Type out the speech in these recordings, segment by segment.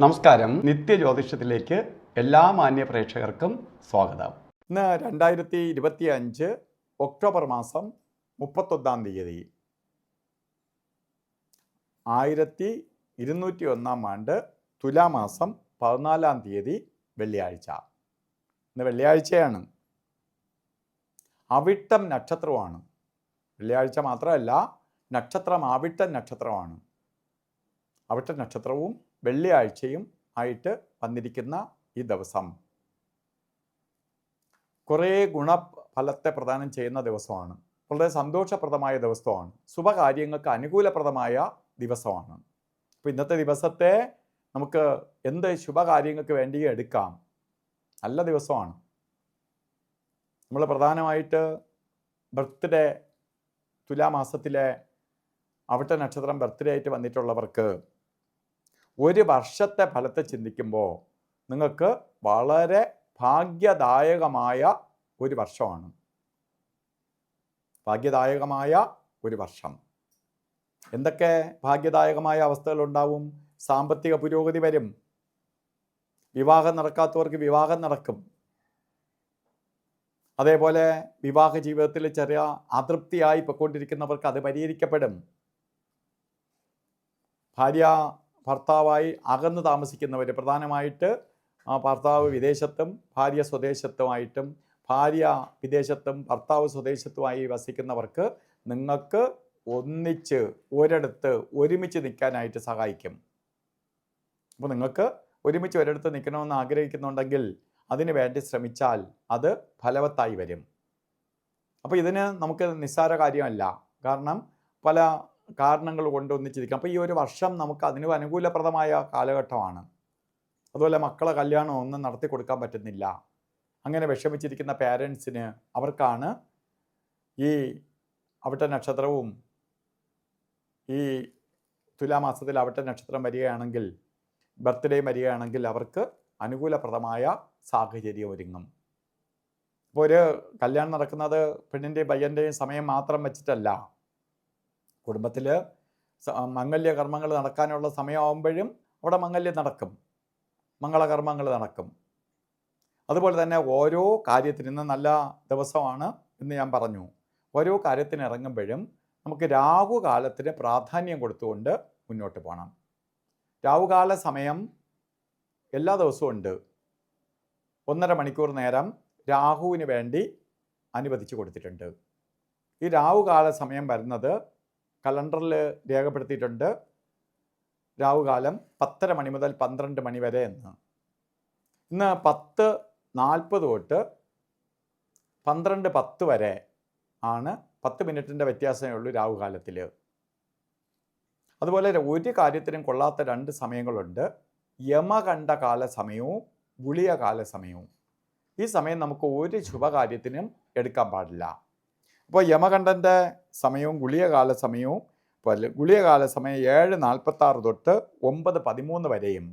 നമസ്കാരം. നിത്യജ്യോതിഷത്തിലേക്ക് എല്ലാ മാന്യ പ്രേക്ഷകർക്കും സ്വാഗതം. ഇന്ന് 2025 ഒക്ടോബർ മാസം 31 തീയതി, 1201 ആണ്ട് തുലാമാസം 14 തീയതി വെള്ളിയാഴ്ച. ഇന്ന് വെള്ളിയാഴ്ചയാണ്. അവിട്ടം നക്ഷത്രമാണ്. വെള്ളിയാഴ്ച മാത്രമല്ല, നക്ഷത്രം അവിട്ടം നക്ഷത്രമാണ്. അവിട്ട നക്ഷത്രവും വെള്ളിയാഴ്ചയും ആയിട്ട് വന്നിരിക്കുന്ന ഈ ദിവസം കുറേ ഗുണഫലത്തെ പ്രദാനം ചെയ്യുന്ന ദിവസമാണ്. വളരെ സന്തോഷപ്രദമായ ദിവസമാണ്. ശുഭകാര്യങ്ങൾക്ക് അനുകൂലപ്രദമായ ദിവസമാണ്. അപ്പോൾ ഇന്നത്തെ ദിവസത്തെ നമുക്ക് എന്ത് ശുഭകാര്യങ്ങൾക്ക് വേണ്ടി എടുക്കാം? നല്ല ദിവസമാണ്. നമ്മൾ പ്രധാനമായിട്ട് ബർത്ത്ഡേ, തുലാമാസത്തിലെ അവിട്ട നക്ഷത്രം ബർത്ത്ഡേ ആയിട്ട് വന്നിട്ടുള്ളവർക്ക് ഒരു വർഷത്തെ ഫലത്തെ ചിന്തിക്കുമ്പോൾ നിങ്ങൾക്ക് വളരെ ഭാഗ്യദായകമായ ഒരു വർഷമാണ്. ഭാഗ്യദായകമായ ഒരു വർഷം. എന്തൊക്കെ ഭാഗ്യദായകമായ അവസ്ഥകളുണ്ടാവും? സാമ്പത്തിക പുരോഗതി വരും. വിവാഹം നടക്കാത്തവർക്ക് വിവാഹം നടക്കും. അതേപോലെ വിവാഹ ജീവിതത്തിൽ ചെറിയ അതൃപ്തിയായി പൊയ്ക്കൊണ്ടിരിക്കുന്നവർക്ക് അത് പരിഹരിക്കപ്പെടും. ഭാര്യ ഭർത്താവായി അകന്ന് താമസിക്കുന്നവർ, പ്രധാനമായിട്ട് ഭർത്താവ് വിദേശത്തും ഭാര്യ സ്വദേശത്തുമായിട്ടും, ഭാര്യ വിദേശത്തും ഭർത്താവ് സ്വദേശത്തുമായി വസിക്കുന്നവർക്ക് നിങ്ങൾക്ക് ഒന്നിച്ച് ഒരിടത്ത് ഒരുമിച്ച് നിൽക്കാനായിട്ട് സഹായിക്കും. അപ്പോൾ നിങ്ങൾക്ക് ഒരുമിച്ച് ഒരിടത്ത് നിൽക്കണമെന്ന് ആഗ്രഹിക്കുന്നുണ്ടെങ്കിൽ അതിനു വേണ്ടി ശ്രമിച്ചാൽ അത് ഫലവത്തായി വരും. അപ്പോൾ ഇതിന് നമുക്ക് നിസ്സാര കാര്യമല്ല. കാരണം പല കാരണങ്ങൾ കൊണ്ട് ഒന്നിച്ചിരിക്കാം. അപ്പോൾ ഈ ഒരു വർഷം നമുക്ക് അതിന് അനുകൂലപ്രദമായ കാലഘട്ടമാണ്. അതുപോലെ മക്കളെ കല്യാണം ഒന്നും നടത്തി കൊടുക്കാൻ പറ്റുന്നില്ല. അങ്ങനെ വിഷമിച്ചിരിക്കുന്ന പേരൻസിന്, അവർക്കാണ് ഈ അവിട്ട നക്ഷത്രവും ഈ തുലാമാസത്തിൽ അവിട്ട നക്ഷത്രം വരികയാണെങ്കിൽ, ബർത്ത്ഡേ വരികയാണെങ്കിൽ അവർക്ക് അനുകൂലപ്രദമായ സാഹചര്യം ഒരുങ്ങും. ഇപ്പോൾ ഒരു കല്യാണം നടക്കുന്നത് പെണ്ണിൻ്റെയും പയ്യൻ്റെയും സമയം മാത്രം വെച്ചിട്ടല്ല. കുടുംബത്തിൽ മംഗല്യകർമ്മങ്ങൾ നടക്കാനുള്ള സമയമാകുമ്പോഴും അവിടെ മംഗല്യം നടക്കും, മംഗളകർമ്മങ്ങൾ നടക്കും. അതുപോലെ തന്നെ ഓരോ കാര്യത്തിന്, ഇന്ന് നല്ല ദിവസമാണ് എന്ന് ഞാൻ പറഞ്ഞു, ഓരോ കാര്യത്തിന് ഇറങ്ങുമ്പോഴും നമുക്ക് രാഹുകാലത്തിന് പ്രാധാന്യം കൊടുത്തുകൊണ്ട് മുന്നോട്ട് പോകണം. രാഹുകാല സമയം എല്ലാ ദിവസവും ഉണ്ട്. 1.5 മണിക്കൂർ നേരം രാഹുവിന് വേണ്ടി അനുവദിച്ചു കൊടുത്തിട്ടുണ്ട്. ഈ രാഹുകാല സമയം വരുന്നത് കലണ്ടറിൽ രേഖപ്പെടുത്തിയിട്ടുണ്ട്. രാഹുകാലം 10:30 മണി മുതൽ 12 മണി വരെ എന്ന്. ഇന്ന് 10:40 തൊട്ട് 12:10 വരെ ആണ്. 10 മിനിറ്റിൻ്റെ വ്യത്യാസമേ ഉള്ളൂ രാഹുകാലത്തിൽ. അതുപോലെ ഒരു കാര്യത്തിനും കൊള്ളാത്ത 2 സമയങ്ങളുണ്ട്. യമകണ്ഠകാല സമയവും ഗുളികകാല സമയവും. ഈ സമയം നമുക്ക് ഒരു ശുഭകാര്യത്തിനും എടുക്കാൻ പാടില്ല. അപ്പോൾ യമകണ്ഠൻ്റെ സമയവും ഗുളികകാല സമയവും, ഗുളികകാല സമയം 7:46 തൊട്ട് 9:13 വരെയും,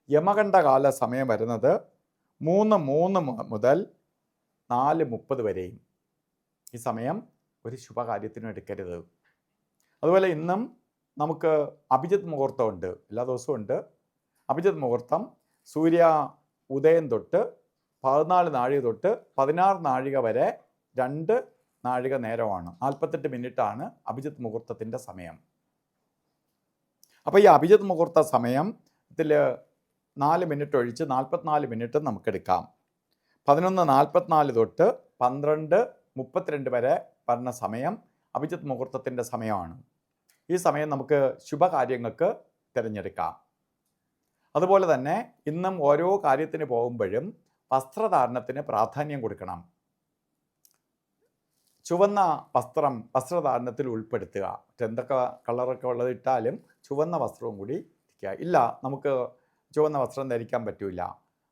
യമകണ്ഠകാല സമയം വരുന്നത് 3:03 മുതൽ 4:30 വരെയും. ഈ സമയം ഒരു ശുഭകാര്യത്തിനും എടുക്കരുത്. അതുപോലെ ഇന്നും നമുക്ക് അഭിജിത്ത് മുഹൂർത്തം ഉണ്ട്. എല്ലാ ദിവസവും ഉണ്ട് അഭിജിത്ത് മുഹൂർത്തം. സൂര്യ ഉദയം തൊട്ട് 14 നാഴിക തൊട്ട് 16 നാഴിക വരെ 2 നാഴിക നേരമാണ്. 48 മിനിറ്റാണ് അഭിജിത്ത് മുഹൂർത്തത്തിൻ്റെ സമയം. അപ്പോൾ ഈ അഭിജിത്ത് മുഹൂർത്ത സമയത്തിൽ 4 മിനിറ്റ് ഒഴിച്ച് 44 മിനിറ്റ് നമുക്കെടുക്കാം. 11:44 തൊട്ട് 12:32 വരെ വരുന്ന സമയം അഭിജിത്ത് മുഹൂർത്തത്തിൻ്റെ സമയമാണ്. ഈ സമയം നമുക്ക് ശുഭകാര്യങ്ങൾക്ക് തിരഞ്ഞെടുക്കാം. അതുപോലെ തന്നെ ഇന്നും ഓരോ കാര്യത്തിന് പോകുമ്പോഴും വസ്ത്രധാരണത്തിന് പ്രാധാന്യം കൊടുക്കണം. ചുവന്ന വസ്ത്രം വസ്ത്രധാരണത്തിൽ ഉൾപ്പെടുത്തുക. എന്തൊക്കെ കളറൊക്കെ ഉള്ളത് ഇട്ടാലും ചുവന്ന വസ്ത്രവും കൂടി ഇരിക്കുക. ഇല്ല, നമുക്ക് ചുവന്ന വസ്ത്രം ധരിക്കാൻ പറ്റില്ല.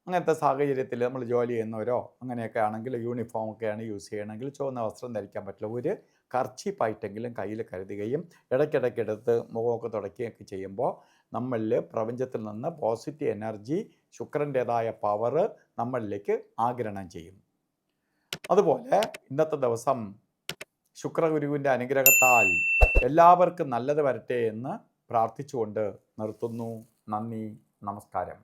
അങ്ങനത്തെ സാഹചര്യത്തിൽ നമ്മൾ ജോലി ചെയ്യുന്നവരോ അങ്ങനെയൊക്കെ ആണെങ്കിൽ, യൂണിഫോം ഒക്കെയാണ് യൂസ് ചെയ്യണമെങ്കിൽ ചുവന്ന വസ്ത്രം ധരിക്കാൻ പറ്റില്ല. ഒരു കർച്ചീപ്പായിട്ടെങ്കിലും കയ്യിൽ കരുതുകയും ഇടയ്ക്കിടയ്ക്കെടുത്ത് മുഖമൊക്കെ തുടയ്ക്കുകയൊക്കെ ചെയ്യുമ്പോൾ നമ്മളിൽ പ്രപഞ്ചത്തിൽ നിന്ന് പോസിറ്റീവ് എനർജി, ശുക്രൻ്റേതായ പവർ നമ്മളിലേക്ക് ആഗിരണം ചെയ്യും. അതുപോലെ ഇന്നത്തെ ദിവസം ശുക്രഗുരുവിൻ്റെ അനുഗ്രഹത്താൽ എല്ലാവർക്കും നല്ലത് വരട്ടെ എന്ന് പ്രാർത്ഥിച്ചുകൊണ്ട് നിർത്തുന്നു. നന്ദി, നമസ്കാരം.